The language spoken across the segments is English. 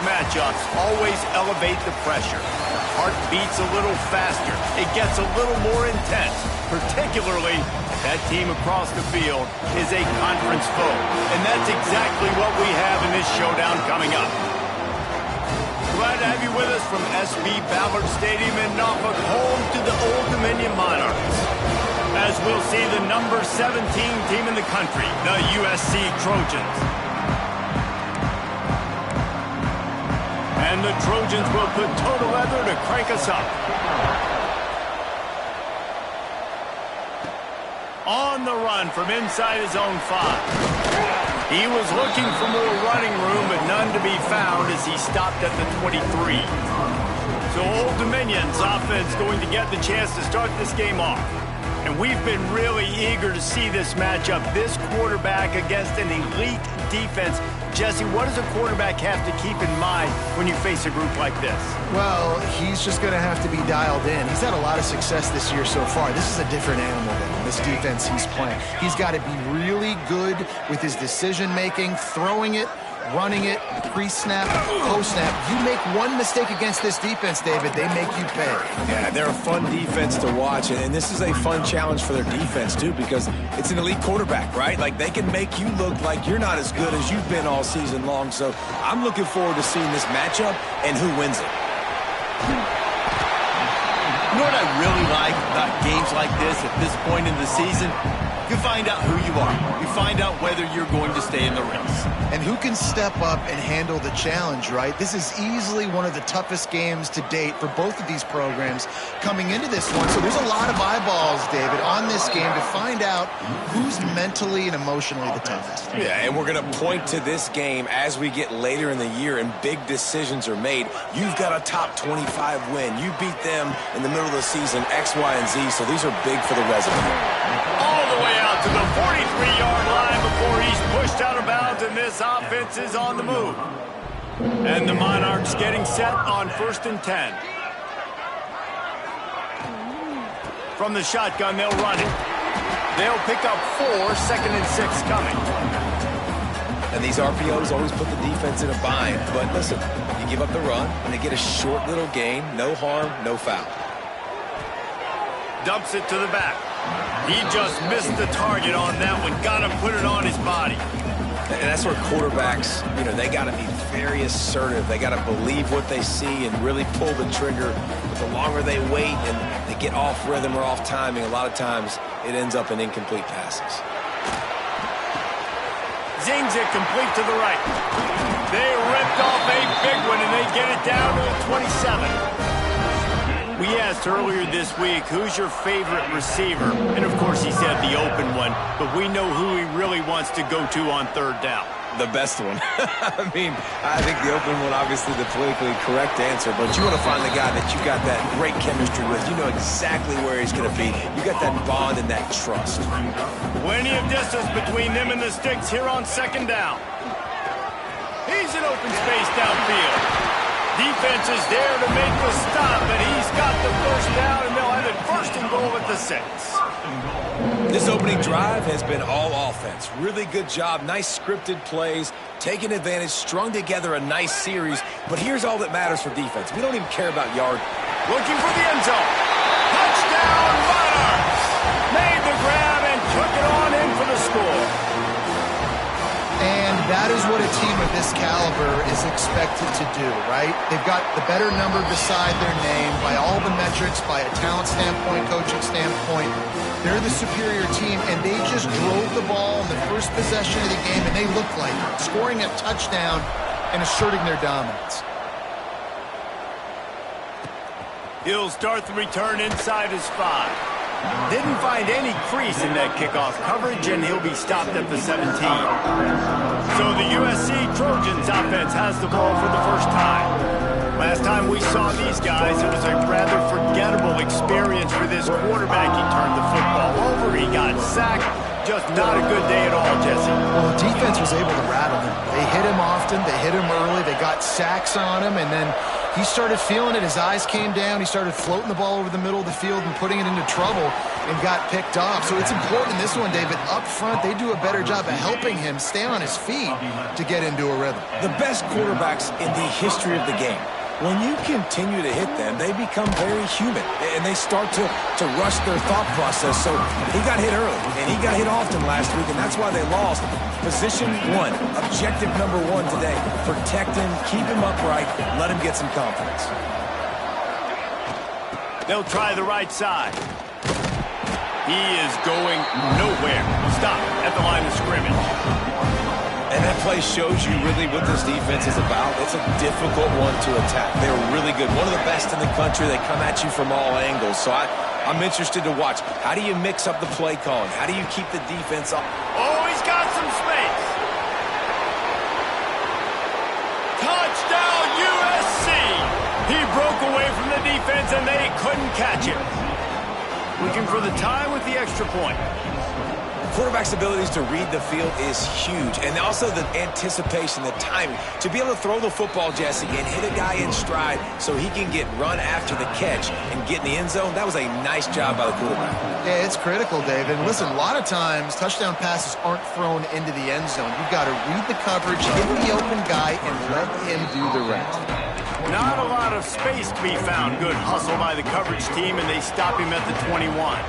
matchups always elevate the pressure. The heart beats a little faster. It gets a little more intense, particularly if that team across the field is a conference foe. And that's exactly what we have in this showdown coming up. Glad to have you with us from SB Ballard Stadium in Norfolk, home to the Old Dominion Monarchs. As we'll see the number 17 team in the country, the USC Trojans. And the Trojans will put total leather to crank us up. On the run from inside his own 5. He was looking for more running room, but none to be found as he stopped at the 23. So Old Dominion's offense going to get the chance to start this game off. And we've been really eager to see this matchup, this quarterback against an elite defense. Jesse, what does a quarterback have to keep in mind when you face a group like this? Well, he's just going to have to be dialed in. He's had a lot of success this year so far. This is a different animal than this defense he's playing. He's got to be really good with his decision-making, throwing it, running it, pre-snap, post-snap. You make one mistake against this defense, David, they make you pay. Yeah, they're a fun defense to watch, and this is a fun challenge for their defense, too, because it's an elite quarterback, right? Like, they can make you look like you're not as good as you've been all season long, so I'm looking forward to seeing this matchup and who wins it. You know what I really like about games like this at this point in the season? You find out who you are. You find out whether you're going to stay in the race. And who can step up and handle the challenge, right? This is easily one of the toughest games to date for both of these programs coming into this one. So there's a lot of eyeballs, David, on this game to find out who's mentally and emotionally the toughest. Yeah, and we're going to point to this game as we get later in the year and big decisions are made. You've got a top 25 win. You beat them in the middle of the season, X, Y, and Z, so these are big for the resume. All the way out to the 43-yard line before he's pushed out of bounds, and this offense is on the move. And the Monarchs getting set on 1st and 10. From the shotgun, they'll run it. They'll pick up 4, 2nd and 6 coming. And these RPOs always put the defense in a bind. But listen, you give up the run, and they get a short little gain. No harm, no foul. Dumps it to the back. He just missed the target on that one. Got to put it on his body. And that's where quarterbacks, you know, they got to be very assertive. They got to believe what they see and really pull the trigger. But the longer they wait and they get off rhythm or off timing, a lot of times it ends up in incomplete passes. Zings it complete to the right. They ripped off a big one, and they get it down to the 27. We asked earlier this week, who's your favorite receiver? And, of course, he said the open one, but we know who he really wants to go to on 3rd down. The best one. I mean, I think the open one, obviously the politically correct answer, but you want to find the guy that you got that great chemistry with. You know exactly where he's going to be. You got that bond and that trust. Plenty of distance between them and the sticks here on 2nd down. He's in open space downfield. Defense is there to make the stop, and he's got the 1st down, and they'll have it 1st and goal at the 6. This opening drive has been all offense. Really good job. Nice scripted plays, taking advantage, strung together a nice series. But here's all that matters for defense. We don't even care about yard. Looking for the end zone. Touchdown, Monarchs! Made the grab and took it on in for the score. And that is what a team of this caliber is expected to do, right? They've got the better number beside their name by all the metrics, by a talent standpoint, coaching standpoint. They're the superior team, and they just drove the ball in the first possession of the game, and they looked like it, scoring a touchdown and asserting their dominance. He'll start the return inside his 5. Didn't find any crease in that kickoff coverage, and he'll be stopped at the 17. So the USC Trojans offense has the ball for the first time. Last time we saw these guys, it was a rather forgettable experience for this quarterback. He turned the football over, he got sacked. Just not a good day at all, Jesse. Well, the defense was able to rattle him. They hit him often, they hit him early, they got sacks on him, and then he started feeling it. His eyes came down. He started floating the ball over the middle of the field and putting it into trouble and got picked off. So it's important in this one, David. Up front, they do a better job of helping him stay on his feet to get into a rhythm. The best quarterbacks in the history of the game, when you continue to hit them, they become very human, and they start to rush their thought process. So he got hit early, and he got hit often last week, and that's why they lost. Position one, objective number one today. Protect him, keep him upright, let him get some confidence. They'll try the right side. He is going nowhere. Stop at the line of scrimmage. And that play shows you really what this defense is about. It's a difficult one to attack. They're really good. One of the best in the country. They come at you from all angles. So I'm interested to watch. How do you mix up the play calling? How do you keep the defense up? Oh, he's got some space. Touchdown, USC. He broke away from the defense, and they couldn't catch him. Looking for the tie with the extra point. Quarterback's abilities to read the field is huge, and also the anticipation, the timing. To be able to throw the football, Jesse, and hit a guy in stride so he can get run after the catch and get in the end zone, that was a nice job by the quarterback. Yeah, it's critical, David. Listen, a lot of times touchdown passes aren't thrown into the end zone. You've got to read the coverage, hit the open guy, and let him do the rest. Not a lot of space to be found. Good hustle by the coverage team, and they stop him at the 21.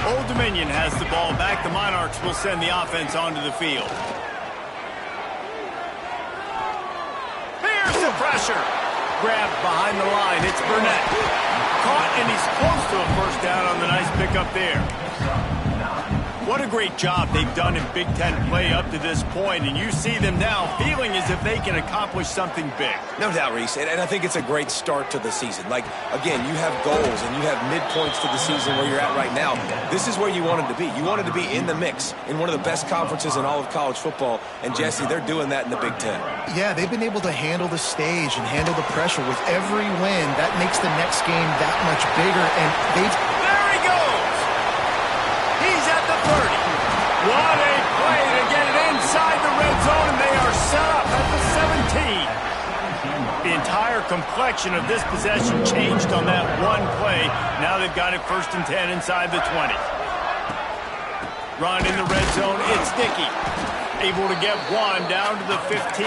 Old Dominion has the ball back. The Monarchs will send the offense onto the field. Here's the pressure. Grabbed behind the line. It's Burnett. Caught, and he's close to a first down on the nice pickup there. What a great job they've done in Big Ten play up to this point, and you see them now feeling as if they can accomplish something big. No doubt, Reese, and I think it's a great start to the season. Like, again, you have goals and you have midpoints to the season where you're at right now. This is where you wanted to be. You wanted to be in the mix in one of the best conferences in all of college football, and Jesse, they're doing that in the Big Ten. Yeah, they've been able to handle the stage and handle the pressure. With every win, that makes the next game that much bigger, and they've... There he goes! He's at the 30. What a play to get it inside the red zone, and they are set up at the 17. The entire complexion of this possession changed on that one play. Now they've got it 1st and 10 inside the 20. Run in the red zone. It's Dickey. Able to get one down to the 15.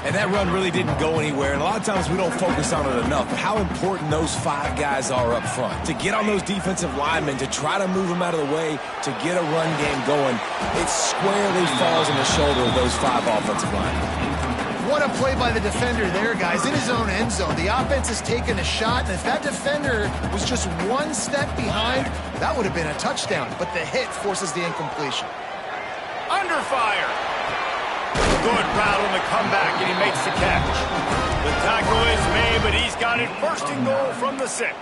And that run really didn't go anywhere, and a lot of times we don't focus on it enough, but how important those 5 guys are up front. To get on those defensive linemen, to try to move them out of the way, to get a run game going, it squarely falls on the shoulder of those 5 offensive linemen. What a play by the defender there, guys. In his own end zone, the offense has taken a shot, and if that defender was just one step behind, that would have been a touchdown, but the hit forces the incompletion. Under fire. Good route on the comeback, and he makes the catch. The tackle is made, but he's got it 1st and goal from the 6.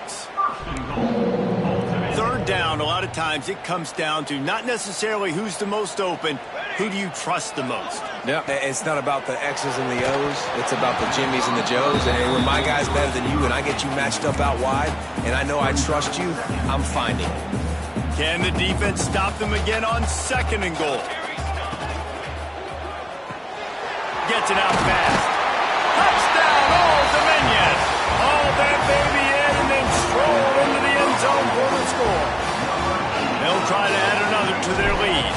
3rd down, a lot of times it comes down to not necessarily who's the most open, who do you trust the most? Yeah, it's not about the X's and the O's. It's about the Jimmys and the Joes. And when my guy's better than you and I get you matched up out wide, and I know I trust you, I'm finding it. Can the defense stop them again on 2nd and goal? Gets it out fast. Touchdown, Old Dominion. All that baby in and then stroll into the end zone for the score. They'll try to add another to their lead.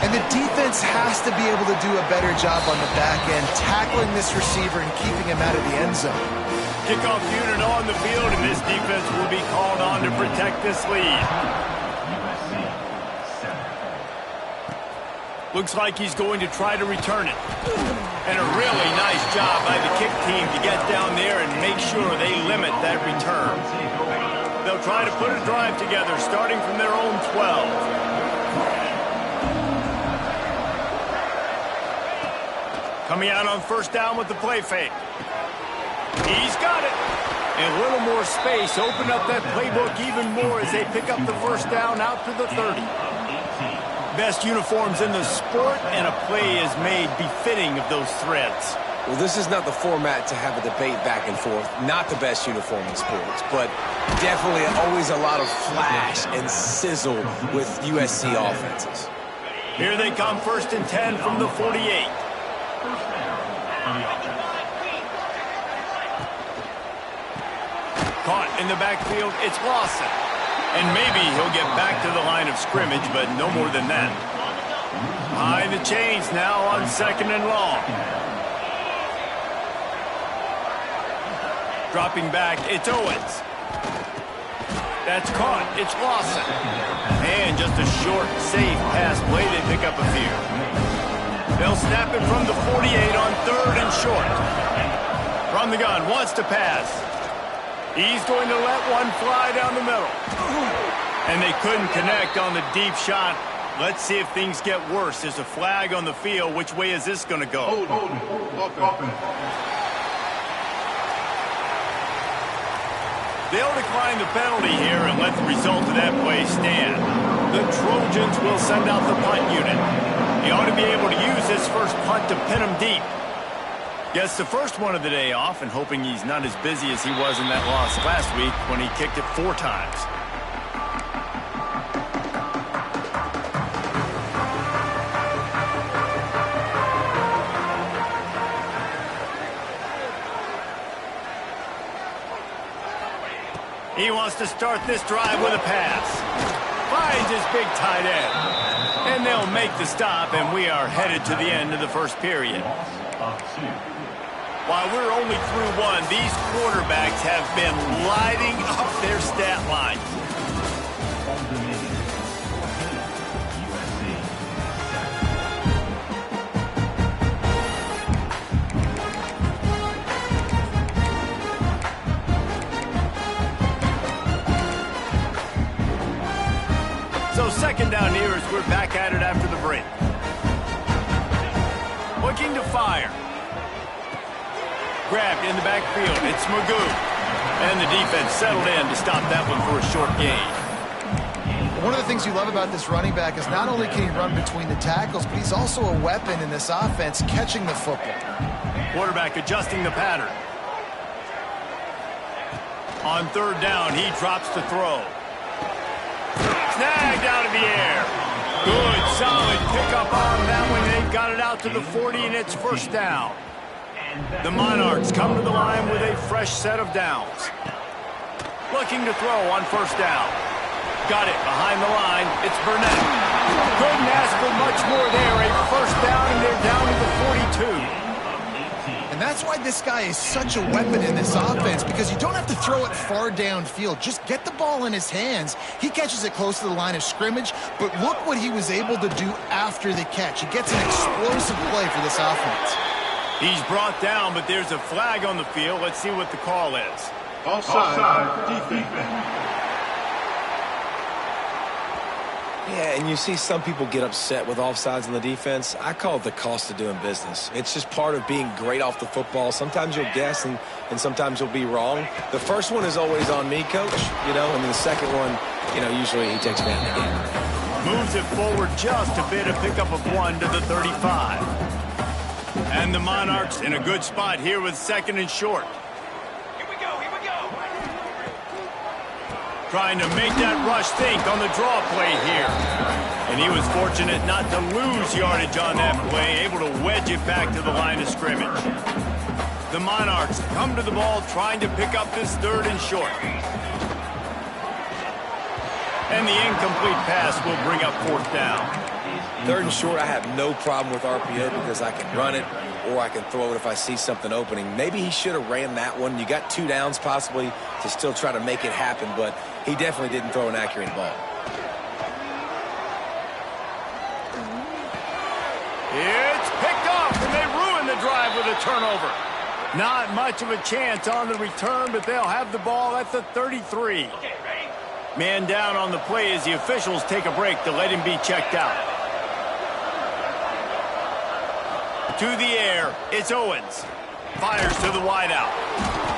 And the defense has to be able to do a better job on the back end, tackling this receiver and keeping him out of the end zone. Kickoff unit on the field, and this defense will be called on to protect this lead. Looks like he's going to try to return it. And a really nice job by the kick team to get down there and make sure they limit that return. They'll try to put a drive together, starting from their own 12. Coming out on 1st down with the play fake. He's got it. And a little more space. Open up that playbook even more as they pick up the 1st down out to the 30. Best uniforms in the sport, and a play is made befitting of those threads. Well, this is not the format to have a debate back and forth. Not the best uniform in sports, but definitely always a lot of flash and sizzle with USC offenses. Here they come, 1st and 10 from the 48. caught in the backfield. It's Lawson. And maybe he'll get back to the line of scrimmage, but no more than that. Behind the chains now on 2nd and long. Dropping back, it's Owens. That's caught. It's Lawson. And just a short, safe pass play. They pick up a few. They'll snap it from the 48 on 3rd and short. From the gun, wants to pass. He's going to let one fly down the middle. And they couldn't connect on the deep shot. Let's see if things get worse. There's a flag on the field. Which way is this going to go? They'll decline the penalty here and let the result of that play stand. The Trojans will send out the punt unit. He ought to be able to use his first punt to pin him deep. Gets the first one of the day off and hoping he's not as busy as he was in that loss last week when he kicked it 4 times. He wants to start this drive with a pass. Finds his big tight end. And they'll make the stop, and we are headed to the end of the first period. While we're only through 1, these quarterbacks have been lighting up their stat line. So 2nd down here as we're back at it after the break. Looking to fire. Grabbed in the backfield. It's Magoo. And the defense settled in to stop that one for a short gain. One of the things you love about this running back is not only can he run between the tackles, but he's also a weapon in this offense catching the football. Quarterback adjusting the pattern. On 3rd down, he drops to throw. Snagged out of the air. Good, solid pickup on that one. They've got it out to the 40, and it's 1st down. The Monarchs come to the line with a fresh set of downs. Looking to throw on 1st down. Got it behind the line. It's Burnett. Couldn't ask for much more there. A 1st down, and they're down to the 42. And that's why this guy is such a weapon in this offense, because you don't have to throw it far downfield. Just get the ball in his hands. He catches it close to the line of scrimmage, but look what he was able to do after the catch. He gets an explosive play for this offense. He's brought down, but there's a flag on the field. Let's see what the call is. Offside, defense. Yeah, and you see some people get upset with offsides in the defense. I call it the cost of doing business. It's just part of being great off the football. Sometimes you'll guess, and sometimes you'll be wrong. The first one is always on me, Coach, and then the second one, usually he takes me out of the game. Moves it forward just a bit, a pickup of 1 to the 35. And the Monarchs in a good spot here with 2nd and short. Trying to make that rush think on the draw play here. And he was fortunate not to lose yardage on that play, able to wedge it back to the line of scrimmage. The Monarchs come to the ball trying to pick up this 3rd and short. And the incomplete pass will bring up 4th down. 3rd and short, I have no problem with RPO because I can run it or I can throw it if I see something opening. Maybe he should have ran that one. You got 2 downs possibly to still try to make it happen, but he definitely didn't throw an accurate ball. It's picked off, and they ruin the drive with a turnover. Not much of a chance on the return, but they'll have the ball at the 33. Man down on the play as the officials take a break to let him be checked out. To the air, it's Owens. Fires to the wideout.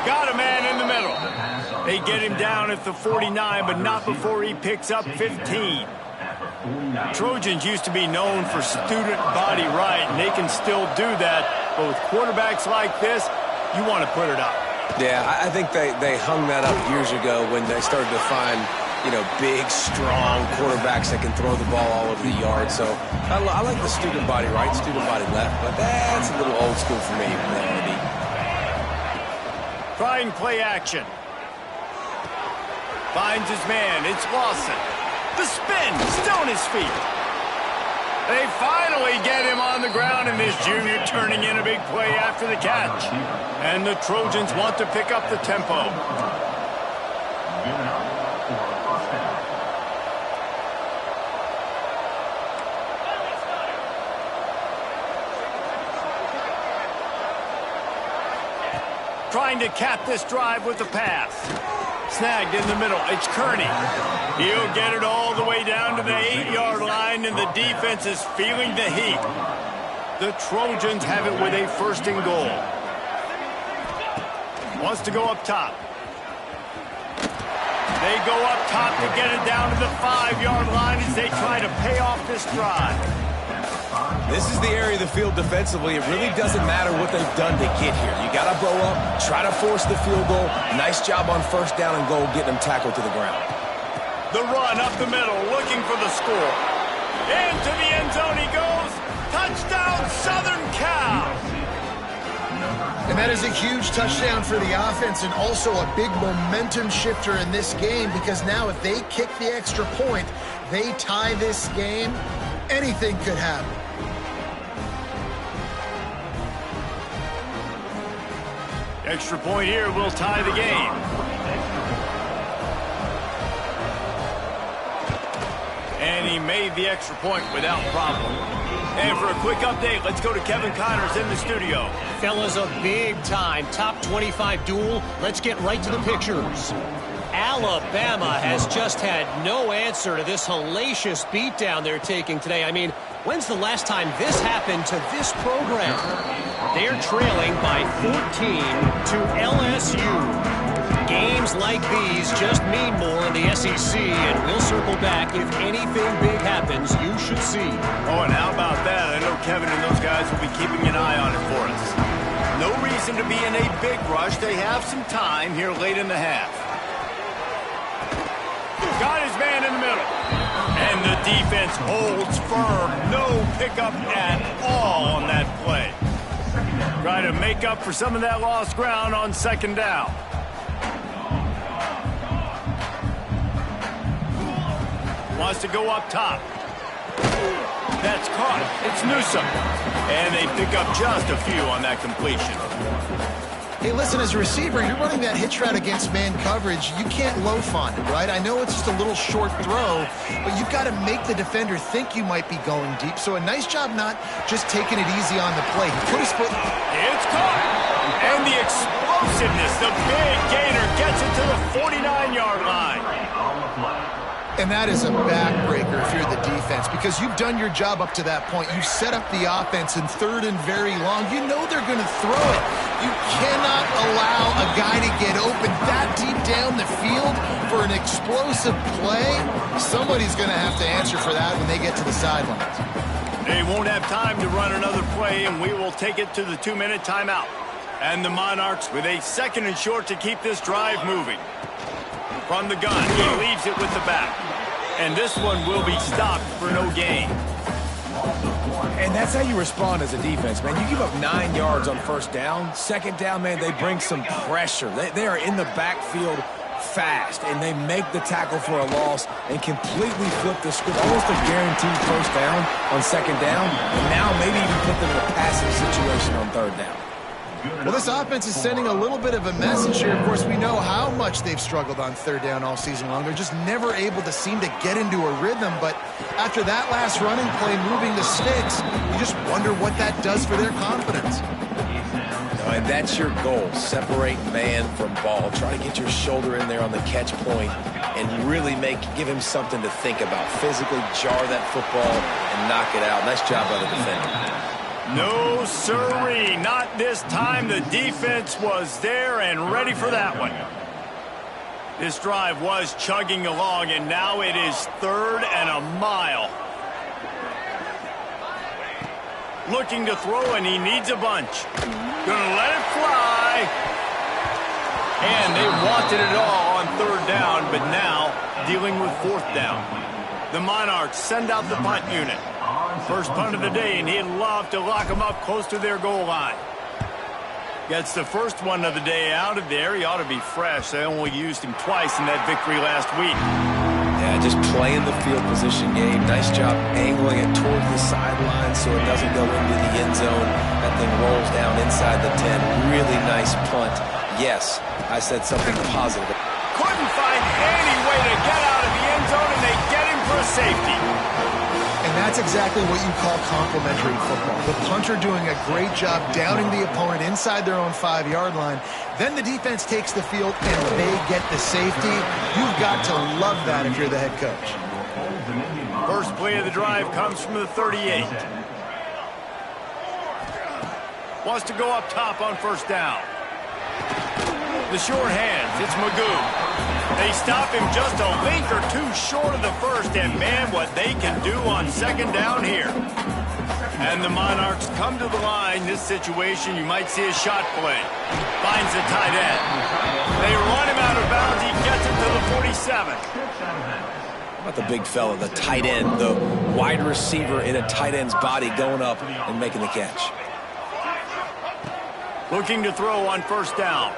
Got a man in the middle. They get him down at the 49, but not before he picks up 15. Trojans used to be known for student body right, and they can still do that. But with quarterbacks like this, you want to put it up. Yeah, I think they hung that up years ago when they started to find, big, strong quarterbacks that can throw the ball all over the yard. So I like the student body right, student body left, but that's a little old school for me. Trying play action. Finds his man. It's Lawson. The spin. Still on his feet. They finally get him on the ground, and this junior turning in a big play after the catch. And the Trojans want to pick up the tempo. Trying to cap this drive with the pass. Snagged in the middle. It's Kearney. He'll get it all the way down to the 8-yard line, and the defense is feeling the heat. The Trojans have it with a 1st and goal. Wants to go up top. They go up top to get it down to the 5-yard line as they try to pay off this drive. This is the area of the field defensively. It really doesn't matter what they've done to get here. You got to blow up, try to force the field goal. Nice job on 1st down and goal, getting them tackled to the ground. The run up the middle, looking for the score. Into the end zone he goes. Touchdown, Southern Cal. And that is a huge touchdown for the offense and also a big momentum shifter in this game, because now if they kick the extra point, they tie this game, anything could happen. Extra point here will tie the game. And he made the extra point without problem. And for a quick update, let's go to Kevin Connors in the studio. Fellas, a big-time top 25 duel. Let's get right to the pictures. Alabama has just had no answer to this hellacious beatdown they're taking today. I mean, when's the last time this happened to this program? They're trailing by 14 to LSU. Games like these just mean more in the SEC, and we'll circle back. If anything big happens, you should see. Oh, and how about that? I know Kevin and those guys will be keeping an eye on it for us. No reason to be in a big rush. They have some time here late in the half. Got his man in the middle. And the defense holds firm. No pickup at all on that play. Try to make up for some of that lost ground on 2nd down. Wants to go up top. That's caught. It's Newsome. And they pick up just a few on that completion. Hey, listen, as a receiver, you're running that hitch route against man coverage. You can't loaf on it, right? I know it's just a little short throw, but you've got to make the defender think you might be going deep. So a nice job not just taking it easy on the play. He put his foot... It's caught. And the explosiveness, the big gainer gets it to the 49-yard line. And that is a backbreaker if you're the defense, because you've done your job up to that point. You've set up the offense in 3rd and very long. You know they're going to throw it. You cannot allow a guy to get open that deep down the field for an explosive play. Somebody's going to have to answer for that when they get to the sidelines. They won't have time to run another play, and we will take it to the 2-minute timeout. And the Monarchs with a 2nd and short to keep this drive moving. From the gun, he leaves it with the back. And this one will be stopped for no gain. And that's how you respond as a defense, man. You give up 9 yards on 1st down. 2nd down, man, they bring some pressure. They are in the backfield fast, and they make the tackle for a loss and completely flip the script. Almost a guaranteed 1st down on 2nd down. And now maybe even put them in a passing situation on 3rd down. Well, this offense is sending a little bit of a message here. Of course, we know how much they've struggled on 3rd down all season long. They're just never able to seem to get into a rhythm. But after that last running play, moving the sticks, you just wonder what that does for their confidence. And that's your goal. Separate man from ball. Try to get your shoulder in there on the catch point and really give him something to think about. Physically jar that football and knock it out. Nice job by the defender. No, sirree, not this time. The defense was there and ready for that one. This drive was chugging along, and now it is 3rd and a mile. Looking to throw, and he needs a bunch. Gonna let it fly. And they wanted it all on 3rd down, but now dealing with 4th down. The Monarchs send out the punt unit. First punt of the day, and he'd love to lock them up close to their goal line. Gets the first one of the day out of there. He ought to be fresh. They only used him twice in that victory last week. Yeah, just playing the field position game. Nice job angling it towards the sideline so it doesn't go into the end zone. That thing rolls down inside the 10. Really nice punt. Yes, I said something positive. Couldn't find any way to get out of the end zone, and they get him for a safety. And that's exactly what you call complimentary football. The punter doing a great job downing the opponent inside their own 5-yard line. Then the defense takes the field and they get the safety. You've got to love that if you're the head coach. First play of the drive comes from the 38. Wants to go up top on first down. The short hands, it's Magoo. They stop him just a link or two short of the first, and man, what they can do on second down here. And the Monarchs come to the line. This situation, you might see a shot play. Finds the tight end. They run him out of bounds. He gets it to the 47. How about the big fella, the tight end, the wide receiver in a tight end's body going up and making the catch. Looking to throw on first down.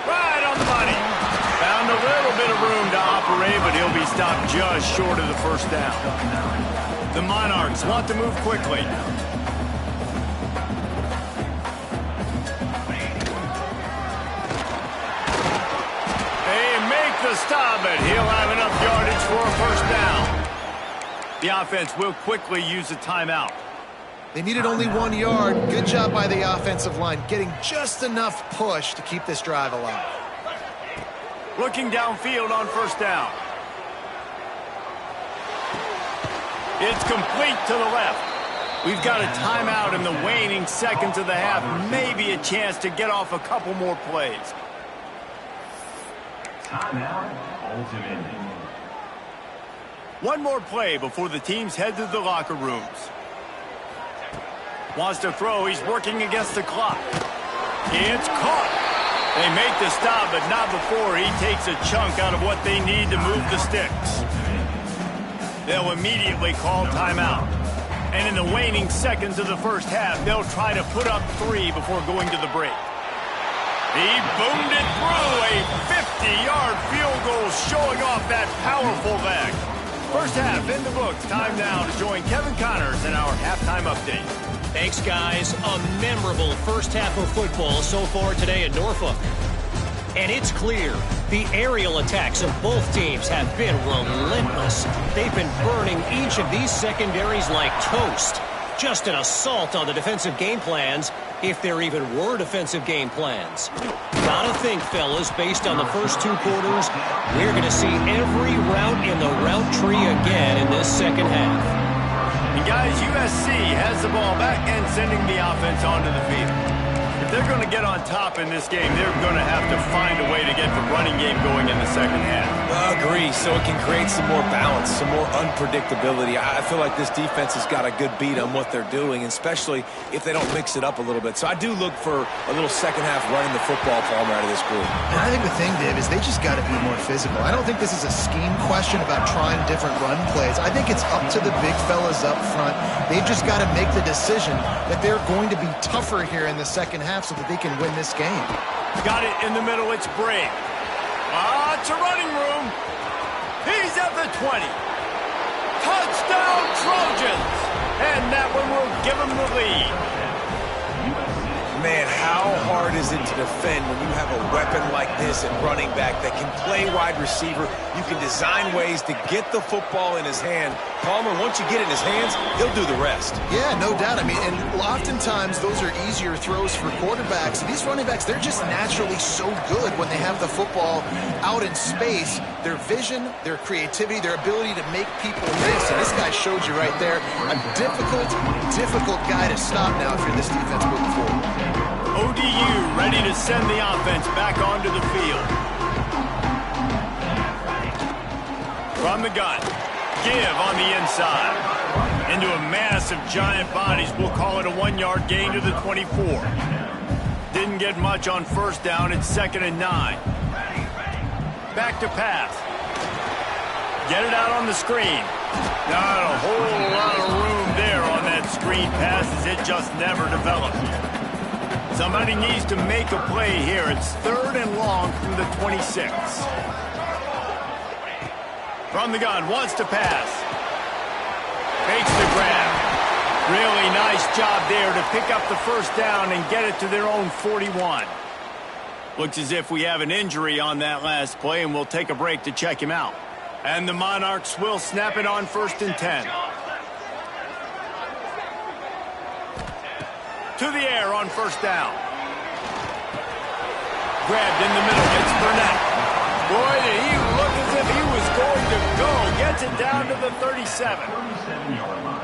Right on the money. Found a little bit of room to operate, but he'll be stopped just short of the first down. The Monarchs want to move quickly. They make the stop, but he'll have enough yardage for a first down. The offense will quickly use a timeout. They needed only 1 yard. Good job by the offensive line, getting just enough push to keep this drive alive. Looking downfield on first down. It's complete to the left. We've got a timeout in the waning seconds of the half. Maybe a chance to get off a couple more plays. Timeout, ultimate. One more play before the teams head to the locker rooms. Wants to throw. He's working against the clock. It's caught. They make the stop, but not before he takes a chunk out of what they need to move the sticks. They'll immediately call timeout. And in the waning seconds of the first half, they'll try to put up 3 before going to the break. He boomed it through a 50-yard field goal, showing off that powerful leg. First half in the books. Time now to join Kevin Connors in our halftime update. Thanks, guys. A memorable first half of football so far today at Norfolk. And it's clear the aerial attacks of both teams have been relentless. They've been burning each of these secondaries like toast. Just an assault on the defensive game plans, if there even were defensive game plans. Gotta think, fellas, based on the first 2 quarters, we're going to see every route in the route tree again in this second half. And guys, USC has the ball back and sending the offense onto the field. If they're going to get on top in this game, they're going to have to find a way to get the running game going in the second half. Agree, so it can create some more balance, some more unpredictability. I feel like this defense has got a good beat on what they're doing, especially if they don't mix it up a little bit. So I do look for a little second half running the football Palmer out of this group. And I think the thing, Dave, is they just got to be more physical. I don't think this is a scheme question about trying different run plays. I think it's up to the big fellas up front. They've just got to make the decision that they're going to be tougher here in the second half so that they can win this game. Got it in the middle. It's Brave. It's a running room. He's at the 20. Touchdown, Trojans. And that one will give him the lead. Man, how hard is it to defend when you have a weapon like this at running back that can play wide receiver? You can design ways to get the football in his hand. Palmer, once you get it in his hands, he'll do the rest. Yeah, no doubt. I mean, and oftentimes those are easier throws for quarterbacks. These running backs, they're just naturally so good when they have the football out in space. Their vision, their creativity, their ability to make people miss. And this guy showed you right there. A difficult guy to stop now if you're this defense moving forward. ODU ready to send the offense back onto the field. From the gun. Give on the inside. Into a mass of giant bodies. We'll call it a 1-yard gain to the 24. Didn't get much on first down. It's 2nd and 9. Back to pass. Get it out on the screen. Not a whole lot of room there on that screen pass as it just never developed. Somebody needs to make a play here. It's 3rd and long from the 26. From the gun, wants to pass. Fakes the grab. Really nice job there to pick up the first down and get it to their own 41. Looks as if we have an injury on that last play, and we'll take a break to check him out. And the Monarchs will snap it on 1st and 10. To the air on 1st down. Grabbed in the middle. It's Burnett. Boy, did he look as if he was going to go. Gets it down to the 37.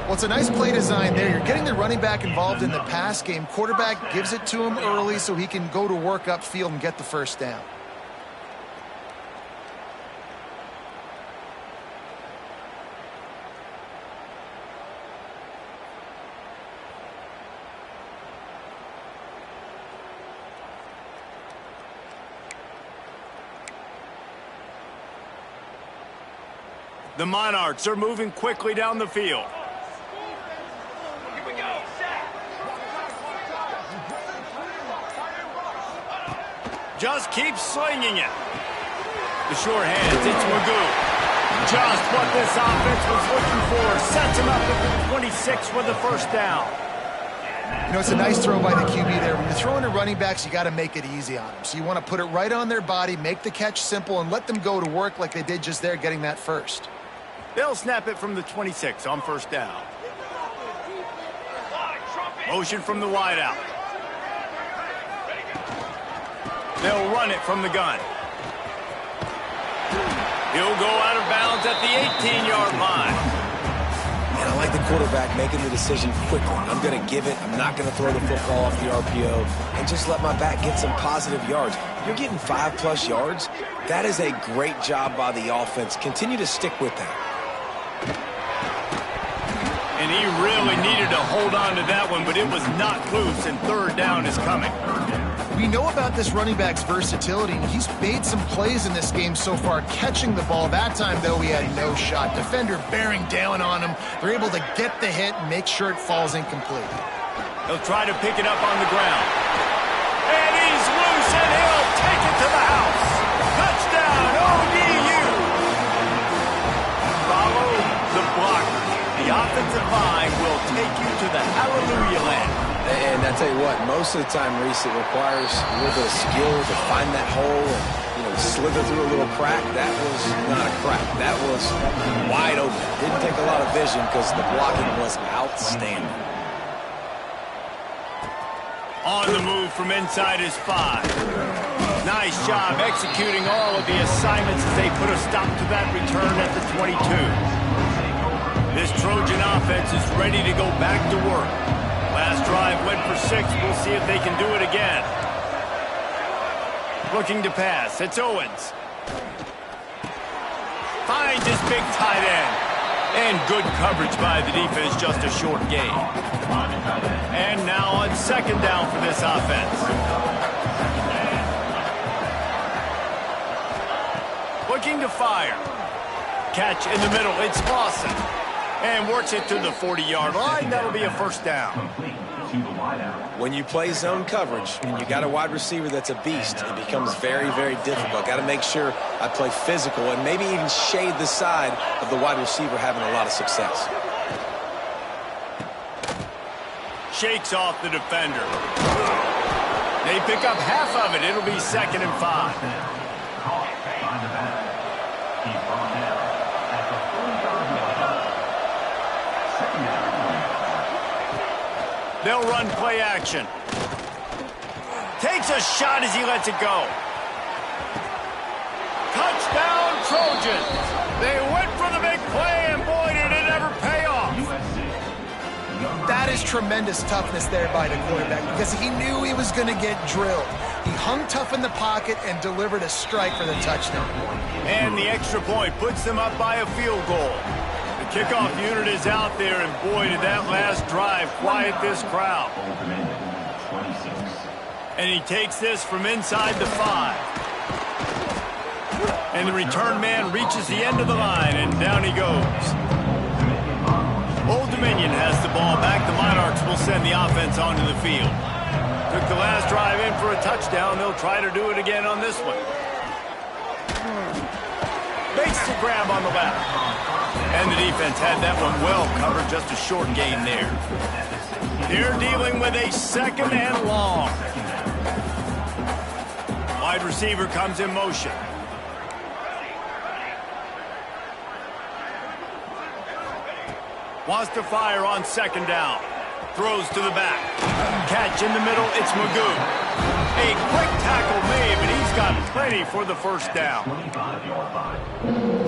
Well, it's a nice play design there. You're getting the running back involved in the pass game. Quarterback gives it to him early so he can go to work upfield and get the first down. The Monarchs are moving quickly down the field. Just keeps slinging it. The short hands, it's Magoo. Just what this offense was looking for. Sets him up at the 26 with the first down. You know, it's a nice throw by the QB there. When you're throwing to running backs, you got to make it easy on them. So you want to put it right on their body, make the catch simple, and let them go to work like they did just there, getting that first. They'll snap it from the 26 on 1st down. Motion from the wideout. They'll run it from the gun. He'll go out of bounds at the 18-yard line. And I like the quarterback making the decision quickly. I'm going to give it. I'm not going to throw the football off the RPO and just let my back get some positive yards. You're getting 5+ yards. That is a great job by the offense. Continue to stick with that. And he really needed to hold on to that one, but it was not loose, and 3rd down is coming. We know about this running back's versatility, and he's made some plays in this game so far, catching the ball. That time, though, he had no shot. Defender bearing down on him. They're able to get the hit and make sure it falls incomplete. He'll try to pick it up on the ground. And he's loose, and he'll take it to the house. Touchdown, ODU! Follow the blocker. The offensive line will take you to the hallelujah land. And I tell you what, most of the time, Reese, it requires a little bit of skill to find that hole and, slither through a little crack. That was not a crack. That was wide open. Didn't take a lot of vision because the blocking was outstanding. On the move from inside his 5. Nice job executing all of the assignments as they put a stop to that return at the 22. This Trojan offense is ready to go back to work. Last drive went for 6. We'll see if they can do it again. Looking to pass. It's Owens. Finds his big tight end. And good coverage by the defense, just a short gain. And now on 2nd down for this offense. Looking to fire. Catch in the middle. It's Lawson. And works it to the 40-yard line. That'll be a 1st down. When you play zone coverage and you got a wide receiver that's a beast, it becomes very, very difficult. Got to make sure I play physical and maybe even shade the side of the wide receiver having a lot of success. Shakes off the defender. They pick up half of it. It'll be 2nd and 5. They'll run play action. Takes a shot as he lets it go. Touchdown, Trojans. They went for the big play, and boy, did it ever pay off. That is tremendous toughness there by the quarterback because he knew he was going to get drilled. He hung tough in the pocket and delivered a strike for the touchdown. And the extra point puts them up by a field goal. The kickoff unit is out there, and boy, did that last drive quiet this crowd. And he takes this from inside the 5. And the return man reaches the end of the line, and down he goes. Old Dominion has the ball back. The Monarchs will send the offense onto the field. Took the last drive in for a touchdown. They'll try to do it again on this one. Makes the grab on the left. And the defense had that one well covered, just a short gain there. They're dealing with a 2nd and long. Wide receiver comes in motion. Wants to fire on 2nd down. Throws to the back. Catch in the middle, it's Magoo. A quick tackle made, but he's got plenty for the first down.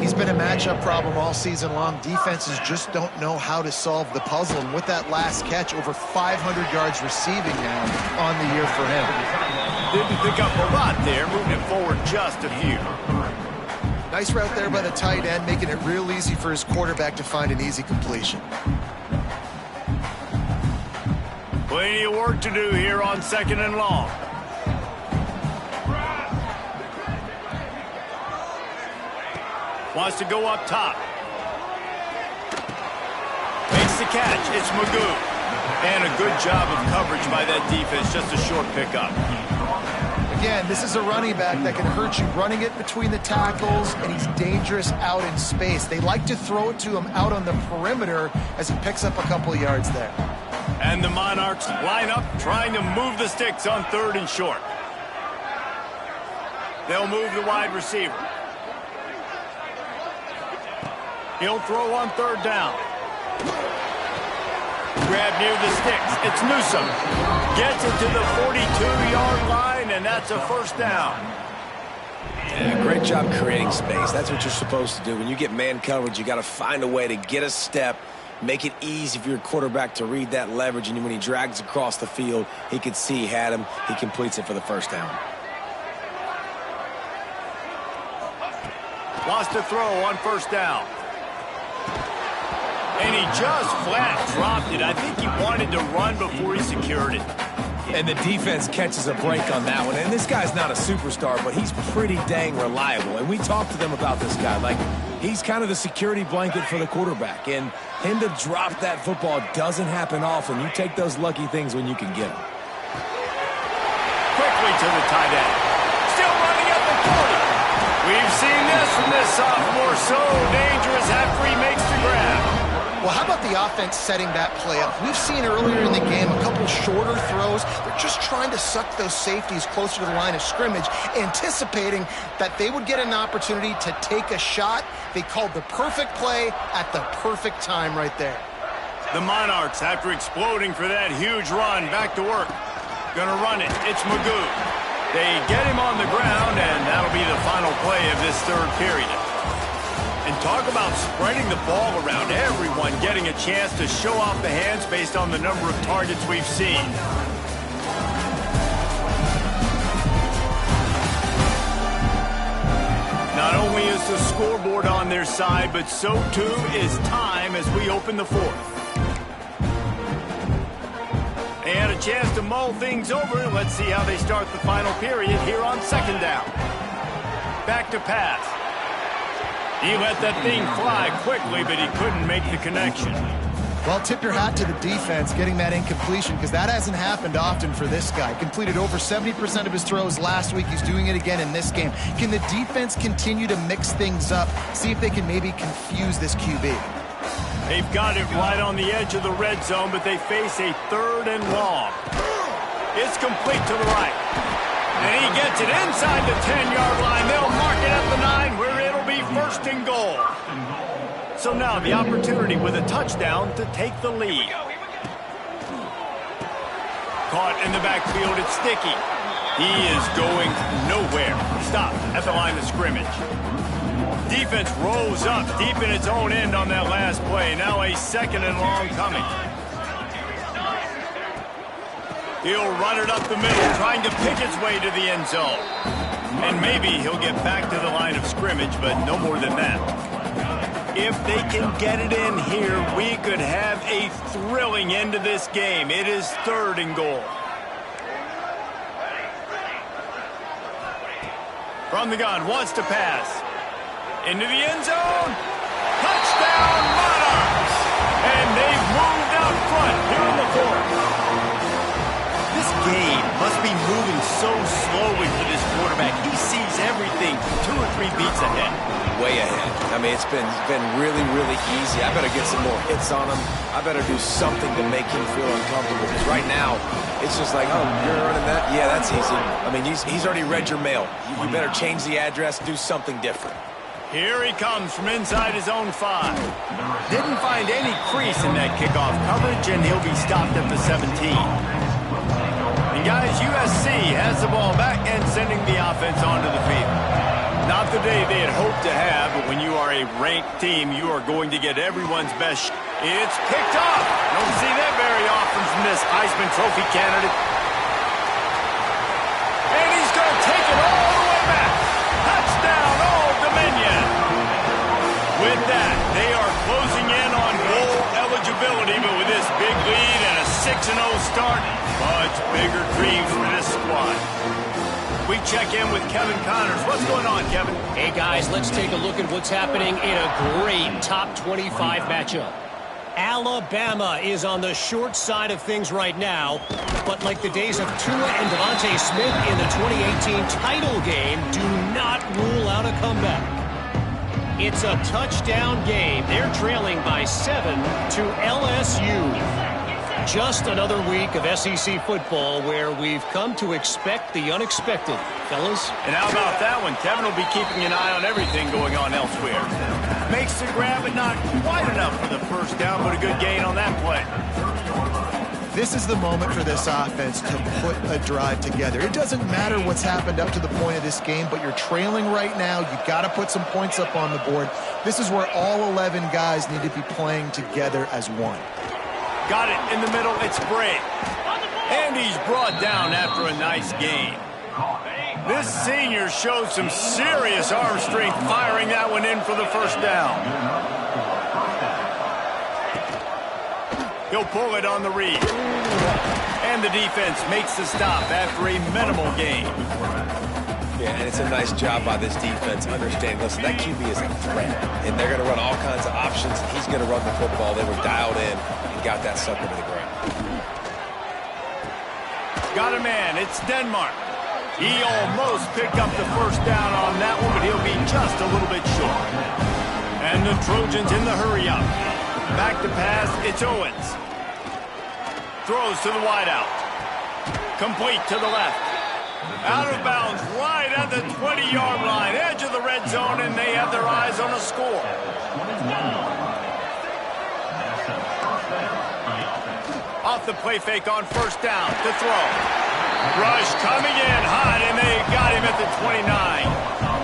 He's been a matchup problem all season long. Defenses just don't know how to solve the puzzle. And with that last catch, over 500 yards receiving now on the year for him. Didn't pick up a lot there, moving it forward just a few. Nice route there by the tight end, making it real easy for his quarterback to find an easy completion. Plenty of work to do here on 2nd and long. Wants to go up top. Makes the catch. It's Magoo. And a good job of coverage by that defense. Just a short pickup. Again, this is a running back that can hurt you running it between the tackles, and he's dangerous out in space. They like to throw it to him out on the perimeter as he picks up a couple of yards there. And the Monarchs line up, trying to move the sticks on 3rd and short. They'll move the wide receiver. He'll throw on 3rd down. Grab near the sticks. It's Newsome. Gets it to the 42-yard line, and that's a 1st down. Yeah, great job creating space. That's what you're supposed to do. When you get man coverage, you got to find a way to get a step, make it easy for your quarterback to read that leverage, and when he drags across the field, he can see he had him. He completes it for the 1st down. Wants to throw on 1st down. And he just flat dropped it. I think he wanted to run before he secured it. And the defense catches a break on that one. And this guy's not a superstar, but he's pretty dang reliable. And we talked to them about this guy. Like, he's kind of the security blanket for the quarterback. And him to drop that football doesn't happen often. You take those lucky things when you can get them. Quickly to the tight end. Still running up the 40. We've seen this from this sophomore. So dangerous after he makes the grab. Well, how about the offense setting that play up? We've seen earlier in the game a couple shorter throws. They're just trying to suck those safeties closer to the line of scrimmage, anticipating that they would get an opportunity to take a shot. They called the perfect play at the perfect time right there. The Monarchs, after exploding for that huge run, back to work. Gonna run it. It's Magoo. They get him on the ground, and that'll be the final play of this 3rd period. And talk about spreading the ball around, everyone getting a chance to show off the hands based on the number of targets we've seen. Not only is the scoreboard on their side, but so too is time as we open the 4th. They had a chance to mull things over. Let's see how they start the final period here on 2nd down. Back to pass. He let that thing fly quickly, but he couldn't make the connection. Well, tip your hat to the defense getting that incompletion, because that hasn't happened often for this guy. Completed over 70% of his throws last week. He's doing it again in this game. Can the defense continue to mix things up, see if they can maybe confuse this QB? They've got it right on the edge of the red zone, but they face a 3rd and long. It's complete to the right. And he gets it inside the 10-yard line. They'll mark it at the 9, where it'll be 1st and goal. So now the opportunity with a touchdown to take the lead. Caught in the backfield, it's Sticky. He is going nowhere. Stopped at the line of scrimmage. Defense rolls up deep in its own end on that last play. Now a 2nd and long coming. He'll run it up the middle, trying to pick its way to the end zone. And maybe he'll get back to the line of scrimmage, but no more than that. If they can get it in here, we could have a thrilling end to this game. It is 3rd and goal. From the gun, wants to pass. Into the end zone. Touchdown, Monarchs! And they've moved out front here in the 4th. This game must be moving so slowly for this quarterback. He sees everything 2 or 3 beats ahead. Way ahead. I mean, it's been really, really easy. I better get some more hits on him. I better do something to make him feel uncomfortable. Because right now, it's just like, oh, you're running that? Yeah, that's easy. I mean, he's already read your mail. You better change the address, do something different. Here he comes from inside his own 5. Didn't find any crease in that kickoff coverage, and he'll be stopped at the 17. And guys, USC has the ball back and sending the offense onto the field. Not the day they had hoped to have, but when you are a ranked team, you are going to get everyone's best. It's picked off. Don't see that very often from this Heisman Trophy candidate. And he's going to take it all the way back. Touchdown, Old Dominion. With that, they are closing in on bowl eligibility, but with this big lead and a 6-0 start, much bigger dreams for this squad. We check in with Kevin Connors. What's going on, Kevin? Hey, guys, let's take a look at what's happening in a great top 25 matchup. Alabama is on the short side of things right now, but like the days of Tua and Devontae Smith in the 2018 title game, do not rule out a comeback. It's a touchdown game. They're trailing by 7 to LSU. Just another week of SEC football where we've come to expect the unexpected, fellas. And how about that one? Kevin will be keeping an eye on everything going on elsewhere. Makes the grab, but not quite enough for the first down, but a good gain on that play. This is the moment for this offense to put a drive together. It doesn't matter what's happened up to the point of this game, but you're trailing right now. You've got to put some points up on the board. This is where all 11 guys need to be playing together as one. Got it in the middle. It's Bray. And he's brought down after a nice gain. This senior showed some serious arm strength firing that one in for the first down. He'll pull it on the read. And the defense makes the stop after a minimal gain. Yeah, and it's a nice job by this defense understanding, listen, that QB is a threat. And they're going to run all kinds of options. He's going to run the football. They were dialed in and got that sucker to the ground. Got a man. It's Denmark. He almost picked up the first down on that one, but he'll be just a little bit short. And the Trojans in the hurry up. Back to pass. It's Owens. Throws to the wideout. Complete to the left. Out of bounds right at the 20-yard line. Edge of the red zone, and they have their eyes on a score. Off the play fake on first down to throw. Rush coming in hot, and they got him at the 29.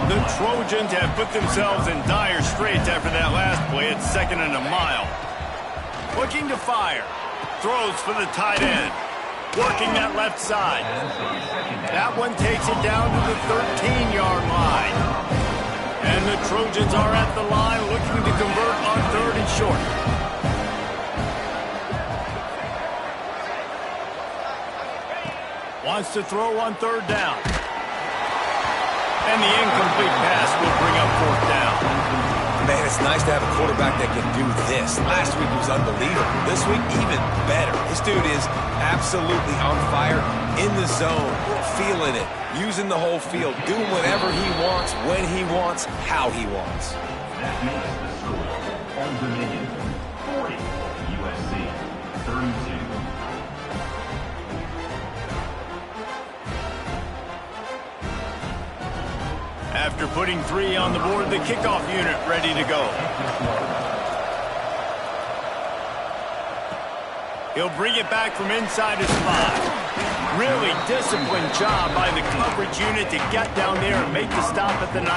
The Trojans have put themselves in dire straits after that last play. It's 2nd and a mile. Looking to fire. Throws for the tight end. Working that left side. That one takes it down to the 13-yard line. And the Trojans are at the line looking to convert on 3rd and short. Wants to throw on 3rd down. And the incomplete pass will bring up 4th down. Man, it's nice to have a quarterback that can do this. Last week he was unbelievable. This week, even better. This dude is absolutely on fire, in the zone, feeling it, using the whole field, doing whatever he wants, when he wants, how he wants. That makes the score Old Dominion 40, USC 32. After putting 3 on the board, the kickoff unit ready to go. He'll bring it back from inside his 5. Really disciplined job by the coverage unit to get down there and make the stop at the 19.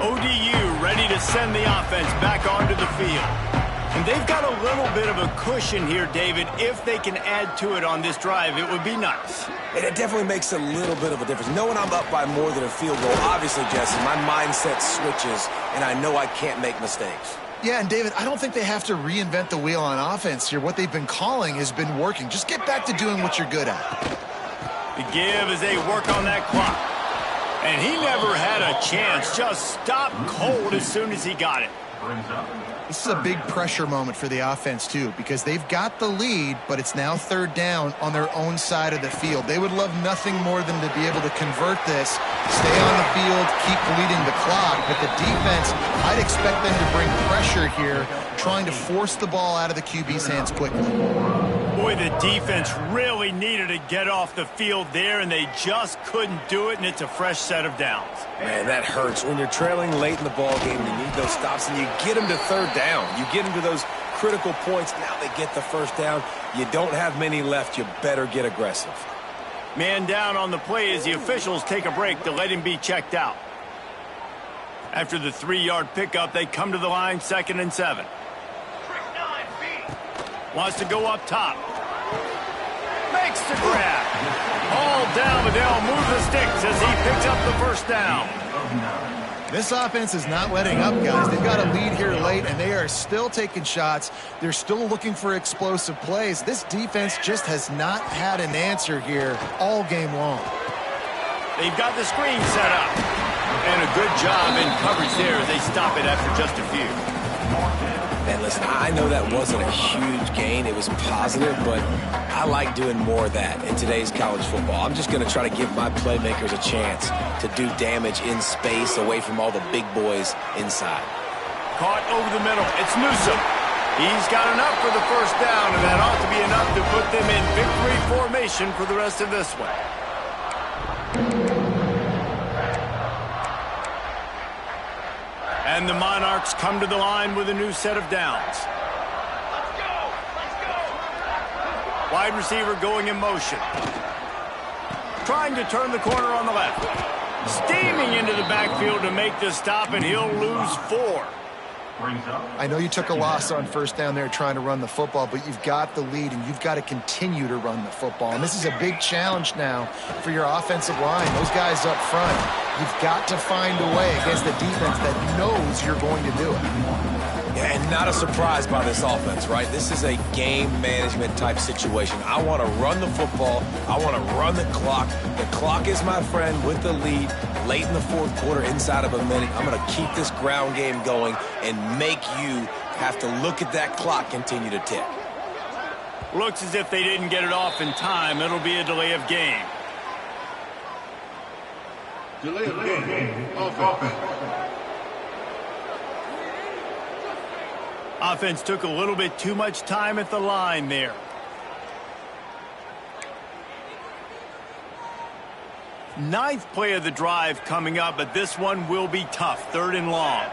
ODU ready to send the offense back onto the field. And they've got a little bit of a cushion here, David. If they can add to it on this drive, it would be nice. And it definitely makes a little bit of a difference. Knowing I'm up by more than a field goal, obviously, Jesse, my mindset switches, and I know I can't make mistakes. Yeah, and David, I don't think they have to reinvent the wheel on offense here. What they've been calling has been working. Just get back to doing what you're good at. The give as they work on that clock. And he never had a chance. Just stopped cold as soon as he got it. Brings up. This is a big pressure moment for the offense, too, because they've got the lead, but it's now third down on their own side of the field. They would love nothing more than to be able to convert this, stay on the field, keep bleeding the clock. But the defense, I'd expect them to bring pressure here, trying to force the ball out of the QB's hands quickly. Boy, the defense really needed to get off the field there, and they just couldn't do it, and it's a fresh set of downs. Man, that hurts. When you're trailing late in the ball game, you need those stops, and you get them to third down. You get them to those critical points. Now they get the first down. You don't have many left. You better get aggressive. Man down on the play as the officials take a break to let him be checked out. After the 3-yard pickup, they come to the line, 2nd and 7. Wants to go up top. Makes the grab. All down, but they'll move the sticks as he picks up the first down. This offense is not letting up, guys. They've got a lead here late, and they are still taking shots. They're still looking for explosive plays. This defense just has not had an answer here all game long. They've got the screen set up. And a good job in coverage there as they stop it after just a few. And listen, I know that wasn't a huge gain. It was positive, but I like doing more of that in today's college football. I'm just going to try to give my playmakers a chance to do damage in space away from all the big boys inside. Caught over the middle. It's Newsom. He's got enough for the first down, and that ought to be enough to put them in victory formation for the rest of this one. And the Monarchs come to the line with a new set of downs. Let's go! Let's go! Wide receiver going in motion. Trying to turn the corner on the left. Steaming into the backfield to make the stop, and he'll lose 4. I know you took a loss on first down there trying to run the football, but you've got the lead, and you've got to continue to run the football. And this is a big challenge now for your offensive line. Those guys up front, you've got to find a way against the defense that knows you're going to do it. Yeah, and not a surprise by this offense, right? This is a game management type situation. I want to run the football. I want to run the clock. The clock is my friend with the lead. Late in the fourth quarter, inside of a minute, I'm going to keep this ground game going and make you have to look at that clock continue to tick. Looks as if they didn't get it off in time. It'll be a delay of game. Delay of game. Offense. Offense took a little bit too much time at the line there. Ninth play of the drive coming up, but this one will be tough. 3rd and long.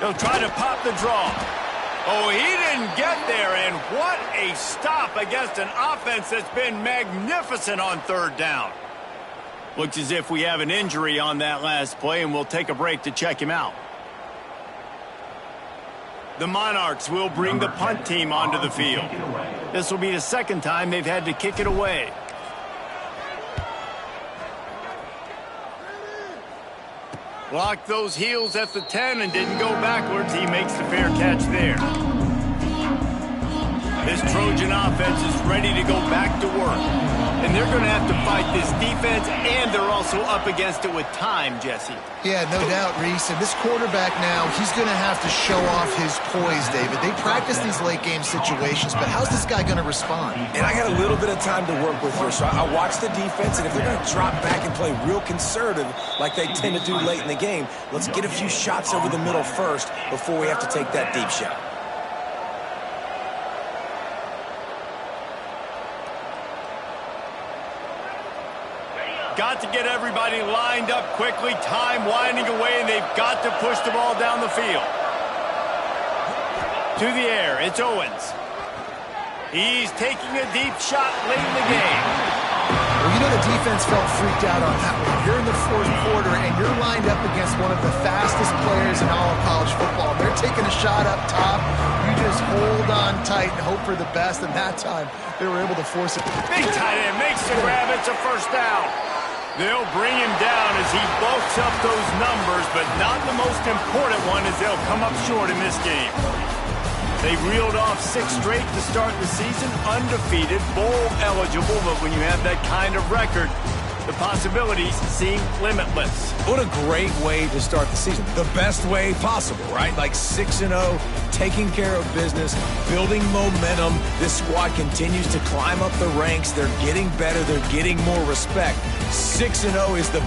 They'll try to pop the draw. Oh, he didn't get there, and what a stop against an offense that's been magnificent on 3rd down. Looks as if we have an injury on that last play, and we'll take a break to check him out. The Monarchs will bring the punt team onto the field. This will be the 2nd time they've had to kick it away. Blocked those heels at the 10 and didn't go backwards. He makes the fair catch there. This Trojan offense is ready to go back to work. And they're going to have to fight this defense, and they're also up against it with time, Jesse. Yeah, no doubt, Reese. And this quarterback now, he's going to have to show off his poise, David. They practice these late-game situations, but how's this guy going to respond? And I got a little bit of time to work with here, so I watch the defense, and if they're going to drop back and play real conservative like they tend to do late in the game, let's get a few shots over the middle first before we have to take that deep shot. Got to get everybody lined up quickly. Time winding away, and they've got to push the ball down the field. To the air, it's Owens. He's taking a deep shot late in the game. Well, you know the defense felt freaked out on that one. You're in the 4th quarter, and you're lined up against one of the fastest players in all of college football. They're taking a shot up top. You just hold on tight and hope for the best, and that time they were able to force it. Big tight end makes the grab. It's a first down. They'll bring him down as he bulks up those numbers, but not the most important one as they'll come up short in this game. They reeled off 6 straight to start the season, undefeated, bowl eligible, but when you have that kind of record, the possibilities seem limitless. What a great way to start the season. The best way possible, right? Like 6-0, taking care of business, building momentum. This squad continues to climb up the ranks. They're getting better. They're getting more respect. 6-0 is the